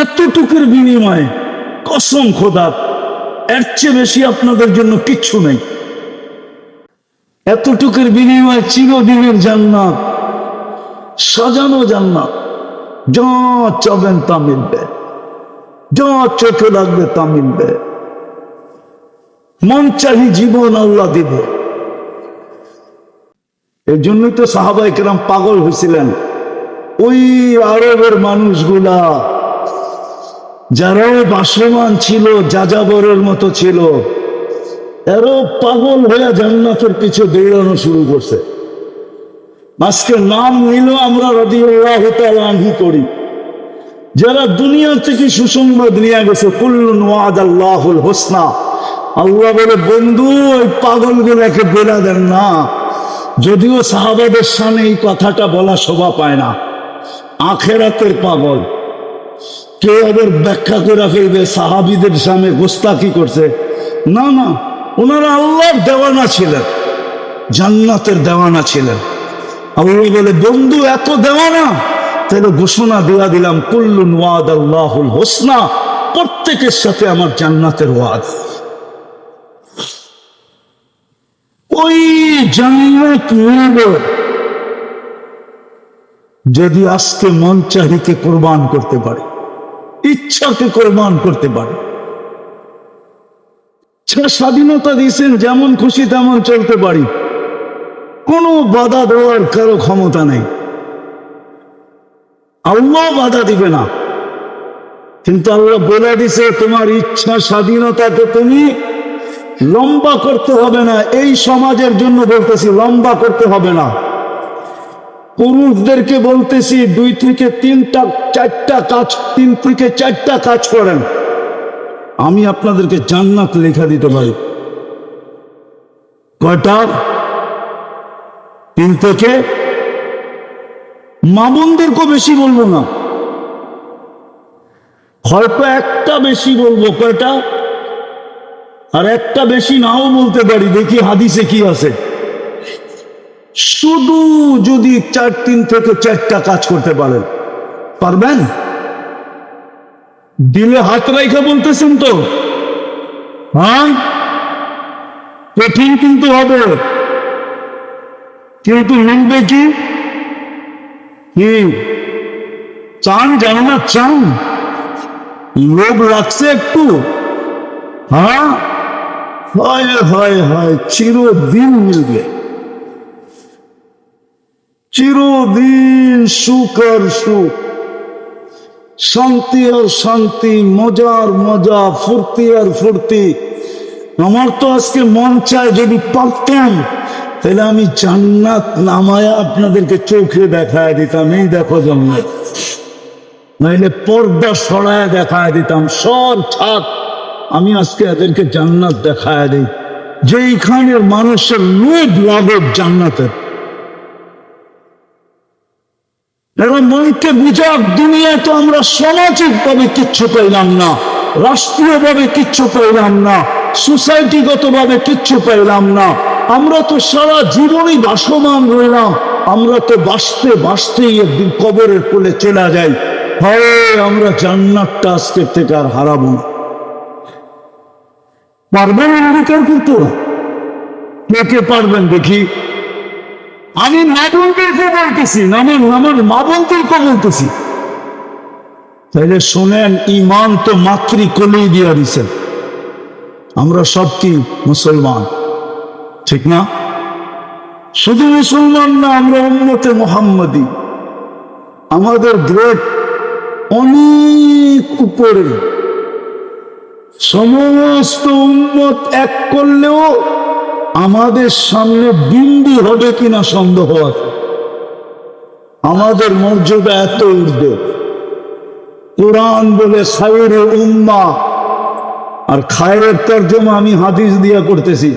এতটুকুর বিনিময়ে কসম খোদা এর চেয়ে বেশি আপনাদের জন্য কিচ্ছু নেই। এতটুকুর বিনিময়ে চিরদিনের জান্নাত, সাজানো জান্নাত, যা চাবেন তা মিলবে, যা চোখে লাগবে তা মিলবে, মন চাহি জীবন আল্লাহ দিবে। এই জন্যই তো সাহাবায়ে কেরাম পাগল হয়েছিলেন। ওই আরবের মানুষগুলা যারা বাসমান ছিল, যাযাবরের মতো ছিল, এরও পাগল হয়ে জান্নাতের পিছে দৌড়ানো শুরু করছে। আজকে নাম নিল আমরা রাদিয়াল্লাহু তাআলা আনহু করি। যারা দুনিয়া থেকে সুসংবাদ নিয়ে গেছে, কুল্লুন ওয়াদাল্লাহুল হুসনা, আল্লাহ বলে বন্ধু ওই পাগলগুলোকে বেলা দেন না। যদিও সাহাবাদের সামনে এই কথাটা বলা শোভা পায় না, আখেরাতের পাগল। কেউ আবার ব্যাখ্যা করে ফেলবে সাহাবীদের সামনে গোস্তাকি করছে। না না, ওনারা আল্লাহর দেওয়ানা ছিলেন, জান্নাতের দেওয়ানা ছিলেন। আল্লাহ বলে বন্ধু এত দেওয়ানা, তাহলে ঘোষণা দেওয়া দিলাম কুল্লুন ওয়াদাল্লাহুল হুসনা, প্রত্যেকের সাথে আমার জান্নাতের ওয়াদ। ওই জান্নাত মিলবে যদি আজকে মন চাহিতে কোরবান করতে পারে, ইচ্ছাকে কোরবান করতে পারে। স্বাধীনতা দিয়েছেন, যেমন খুশি তেমন চলতে পারি, কোনো বাধা দেওয়ার কারো ক্ষমতা নেই। আল্লাহ বাধা দিবে না, কিন্তু আল্লাহ বলে দিছে তোমার ইচ্ছা স্বাধীনতাকে তুমি লম্বা করতে হবে না। এই সমাজের জন্য বলতেছি, লম্বা করতে হবে না। পুরুষদেরকে বলতেছি 2 থেকে 3-4টা কাজ, 3 থেকে 4টা কাজ করেন, আমি আপনাদেরকে জান্নাত লেখা দিতে পারি। কয়টা? 3 থেকে। মা বোনদেরকেও বেশি বলবো না, হয়তো একটা বেশি বলবো। কয়টা? আর একটা বেশি নাও বলতে পারি, দেখি হাদিসে কি আছে। শুধু যদি 3 থেকে 4টা কাজ করতে পারেন, পারবেন? দিলে হাত রাইখা বলতেছেন তো? হ্যাঁ, কঠিন কিন্তু হবে, কিন্তু মিলবে কি? চান জানা চান, লোভ লাগছে একটু? হ্যাঁ, হয় হয় হয়, চিরদিন মিলবে, চিরদিন সুখ আর সুখ, শান্তি আর শান্তি, মজার মজা, ফুর্তি আর ফুর্তি। আমার তো আজকে মন চায় যদি পারতাম তাহলে আমি জান্নাত নামায়া আপনাদেরকে চোখে দেখায় দিতাম, এই দেখো জান্নাত, নাইলে পর্দা সরায় দেখায় দিতাম, সব ছাদ আমি আজকে এদেরকে জান্নাত দেখায় দিই, যেইখানের মানুষের লোভ লাগে জান্নাতের। এখন মনকে বুঝাক, দুনিয়া তো আমরা সামাজিক ভাবে কিচ্ছু পাইলাম না, রাষ্ট্রীয় ভাবে কিচ্ছু পাইলাম না, সোসাইটিগত ভাবে কিচ্ছু পাইলাম না। আমরা তো সারা জীবনই ভাসমান রইলাম, আমরা তো বাঁচতে বাঁচতেই একদিন কবরের কোলে চলে যাই। হয় আমরা জান্নাতটা আজকের থেকে আর হারাবো না। পারবেন অঙ্গীকার করতে? কে কে পারবেন দেখি? আমি মা বোনদেরকে বলতেছি, আমার মা বোনদেরকে বলতেছি। তাইলে শোনেন, ইমান তো মাতৃকোলেই দিয়া দিছেন। আমরা সব কি মুসলমান, ঠিক না? শুধু মুসলমান না, আমরা উম্মতে মুহাম্মাদি। আমাদের গ্রেড অনেক উপরে। সমস্ত উম্মত এক করলেও আমাদের সামনে বিন্দু হবে কিনা সন্দেহ আছে। আমাদের মর্যাদা এত ঊর্ধ্বে। কোরআন বলে খায়রে উম্মাহ, আর খায়রের তরজমা আমি হাদিস দিয়া করতেছি।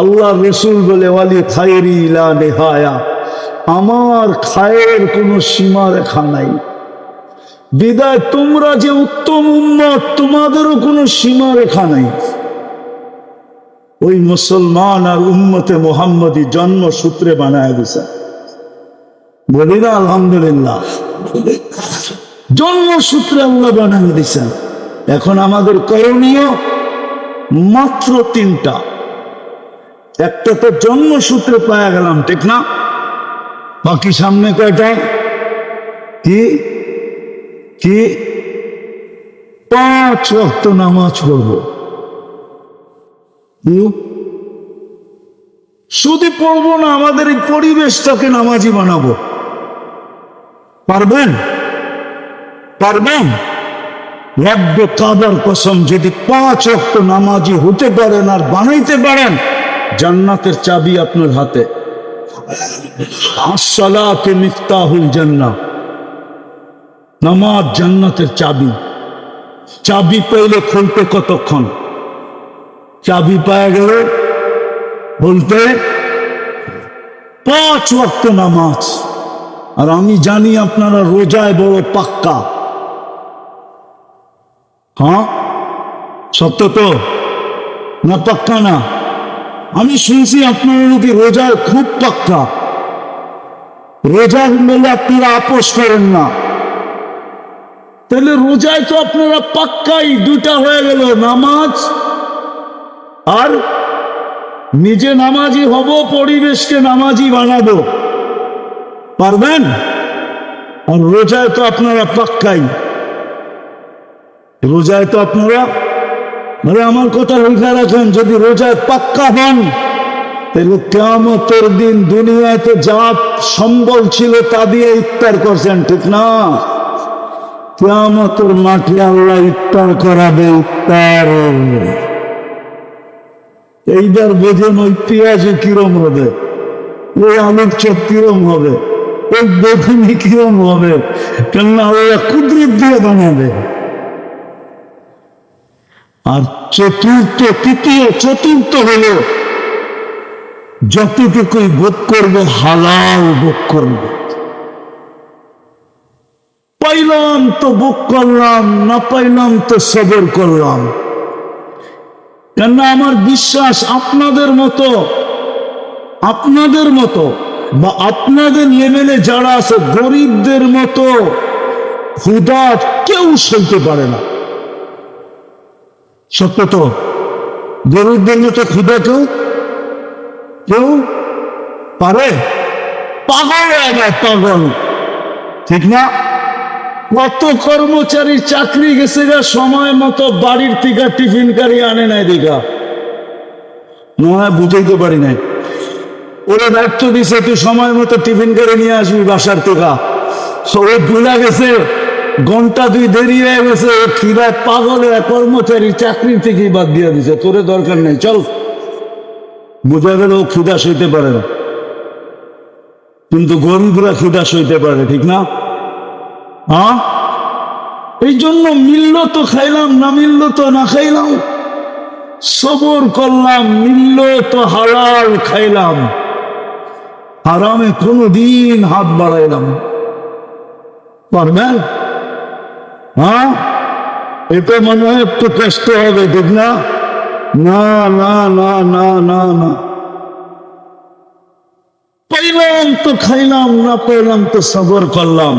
আল্লাহ রসুল বলে ওয়ালি খায়রি লা নিহায়া, আমার খায়ের কোনো সীমা রেখা নাই। বিদায় তোমরা যে উত্তম উম্মত, তোমাদেরও কোনো সীমা রেখা নাই। ওই মুসলমান আর উম্মতে মুহাম্মদী জন্মসূত্রে বানায় দিছে। বলি না আলহামদুলিল্লাহ? জন্মসূত্রে আল্লাহ বানিয়ে দিচ্ছেন। এখন আমাদের করণীয় মাত্র তিনটা। একটা তো জন্মসূত্রে পাওয়া গেলাম, ঠিক না? বাকি সামনে কয়টা? কি কি? 5 ওয়াক্ত নামাজ পড়ব। শুধু পড়বো না, আমাদের এই পরিবেশটাকে নামাজি বানাবো। পারবেন? পারবেন? রব্বে কাবার কসম, যদি 5 ওয়াক্ত নামাজি হতে পারেন আর বানাইতে পারেন, জান্নাতের চাবি আপনার হাতে। আসসালাতু মিফতাহুল জান্নাহ, নামাজ জান্নাতের চাবি। চাবি পাইলে খুলতে কতক্ষণ? চাবি পাওয়া গেলে বলতে 5 ওয়াক্ত নামাজ। আর আমি জানি আপনারা রোজায় বড় পাক্কা। হ্যাঁ, সত্য তো না? পাক্কা না? আমি শুনছি আপনারা নাকি রোজায় খুব পাক্কা। রোজা মেলে আপনারা আপোষ করেন না, তাহলে রোজায় তো আপনারা পাক্কাই। দুটা হয়ে গেল, নামাজ আর নিজে নামাজি হব, পরিবেশকে নামাজি বানাবো। পারবেন? আর রোজায় তো আপনারা পাক্কাই। রোজায় তো আপনারা, মানে আমার কথা লেখা রাখেন, যদি রোজায় পাক্কা হন তাহলে কিয়ামতের দিন দুনিয়াতে যা সম্বল ছিল তা দিয়ে ইফতার করছেন, ঠিক না? কিয়ামতের মাঠে আল্লাহ ইফতার করাবে। ইফতার এইবার বোঝেন ওই পেঁয়াজ কিরম হবে, ওই আলুর চপ কিরম হবে, ওই বেগুনি কিরম হবে, কেননা আল্লাহ কুদরত দিয়ে বানাবে। আর চতুর্থ হলো যতটুকুই ভোগ করবো হালাল ভোগ করবো। পাইলাম তো ভোগ করলাম, না পাইলাম তো সবর করলাম। কেননা আমার বিশ্বাস আপনাদের মতো বা আপনাদের লেভেলে যারা আছে, গরিবদের মতো ক্ষুধা কেউ সইতে পারে না। সত্য তো? গরিবদের মতো ক্ষুধা কেউ পারে? পাগল হয়ে যায়, পাগল, ঠিক না? কত কর্মচারী চাকরি গেছে গা, সময় মতো বাড়ির থেকে টিফিন কারি আনে নাই দিঘা, মনে বুঝাইতে পারি নাই। ওরা দায়িত্ব দিছে তুই সময় মতো টিফিন কারি নিয়ে আসবি বাসার থেকে, সবাই ভুলা গেছে, ঘন্টা 2 দেরি হয়ে গেছে, খিদায় পাগল হয়ে কর্মচারী চাকরি থেকেই বাদ দিয়ে দিছে, তোরে দরকার নেই, চল। বোঝা গেল ও ক্ষুধা সইতে পারে না, কিন্তু গরিবরা ক্ষুধা সইতে পারে, ঠিক না? হ্যাঁ, এই জন্য মিলল তো খাইলাম, না মিলল তো না খাইলাম, সবর করলাম। মিলল তো হালাল খাইলাম, হারামে কোনদিন হাত বাড়াইলাম। পারবেন? হ্যাঁ, এটা মনে হয় একটু কষ্ট হবে, ঠিক না? না না না না না না, পাইলাম তো খাইলাম, না পাইলাম তো সবর করলাম।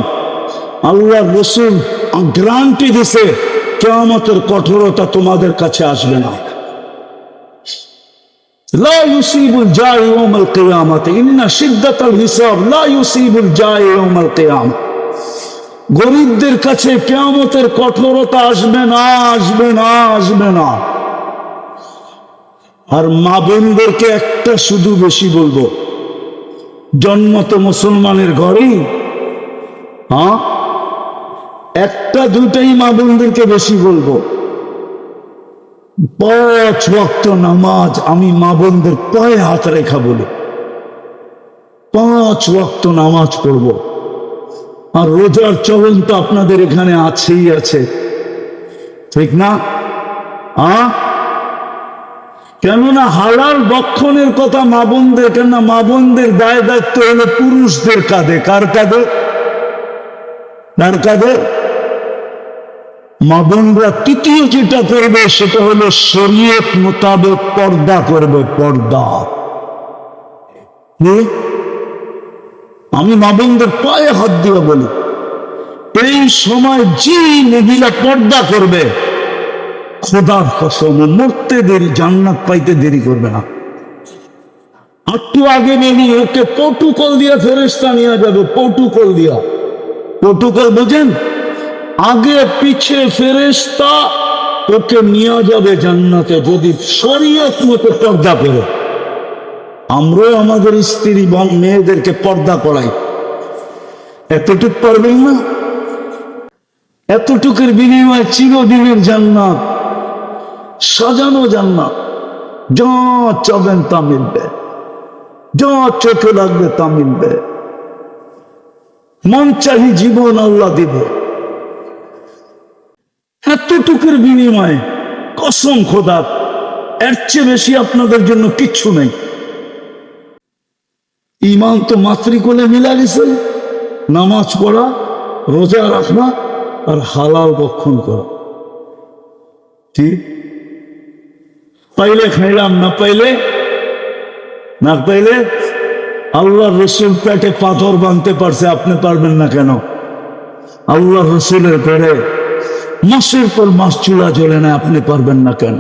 আল্লাহ রসুল গ্যারান্টি দিছে কিয়ামতের কঠোরতা তোমাদের কাছে আসবে না। লা ইউসিবুল জাই ইয়াউমাল কিয়ামাতি ইন্না শিদ্দাতাল হিসাব লা ইউসিবুল জাই ইয়াউমাল কিয়ামা। গরিবদের কাছে কিয়ামতের কঠোরতা আসবে না, আসবে না, আসবে না। আর মা বোনদেরকে একটা শুধু বেশি বলবো, জন্ম তো মুসলমানের ঘরেই, হ্যাঁ, একটা দুটাই মা বোনদেরকে বেশি বলবো। 5 ওয়াক্ত নামাজ আমি মা বোনদের পায়ে হাত রেখা বলি, 5 ওয়াক্ত নামাজ পড়ব। আর রোজার চলন তো আপনাদের এখানে আছেই আছে, ঠিক না? কেননা হালাল বক্ষণের কথা মা বোনদের, কেননা মা বোনদের দায় দায়িত্ব হলো পুরুষদের কাঁধে। কার কাঁধে? কার কাঁধে? মা বোনরা তৃতীয় যেটা করবে সেটা হলো শরীয়ত মোতাবেক পর্দা করবে, পর্দা। আমি মা বোনদের পায়ে হাত দিয়ে বলি, এই সময় যে মহিলা পর্দা করবে, খোদার কসম মরতে দেরি, জান্নাত পাইতে দেরি করবে না। একটু আগে নেই, ওকে প্রটোকল দিয়া ফেরেশতা নিয়ে যাবে, প্রটোকল দিয়া। প্রটোকল বুঝেন? আগে পিছে ফেরেশতা ওকে নিয়ে যাবে জান্নাতে, যদি শরীয়ত মতো পর্দা করে। আমরাও আমাদের স্ত্রী এবং মেয়েদেরকে পর্দা করাই, এতটুক পারবেন না? এতটুকুর বিনিময়ে চিরদিনের জান্নাত, সাজানো জান্নাত, যা চাবেন তা মিলবে, যা চোখে লাগবে তা মিলবে, মন চাহি জীবন আল্লাহ দিবে। এতটুকুর বিনিময়ে কসম খোদার, এর চেয়ে বেশি আপনাদের জন্য কিচ্ছু নেই। ইমান তো মাতৃকোলে মিলা গেছে, নামাজ পড়া, রোজা রাখা আর হালাল ভক্ষণ করা। ঠিক? পাইলে খাইলাম, না পাইলে না পাইলে। আল্লাহ রসুল পেটে পাথর বাঁধতে পারছে, আপনি পারবেন না কেন? আল্লাহ রসুলের পেটে মাসের পর মাস চুলা জ্বলে না, আপনি পারবেন না কেন?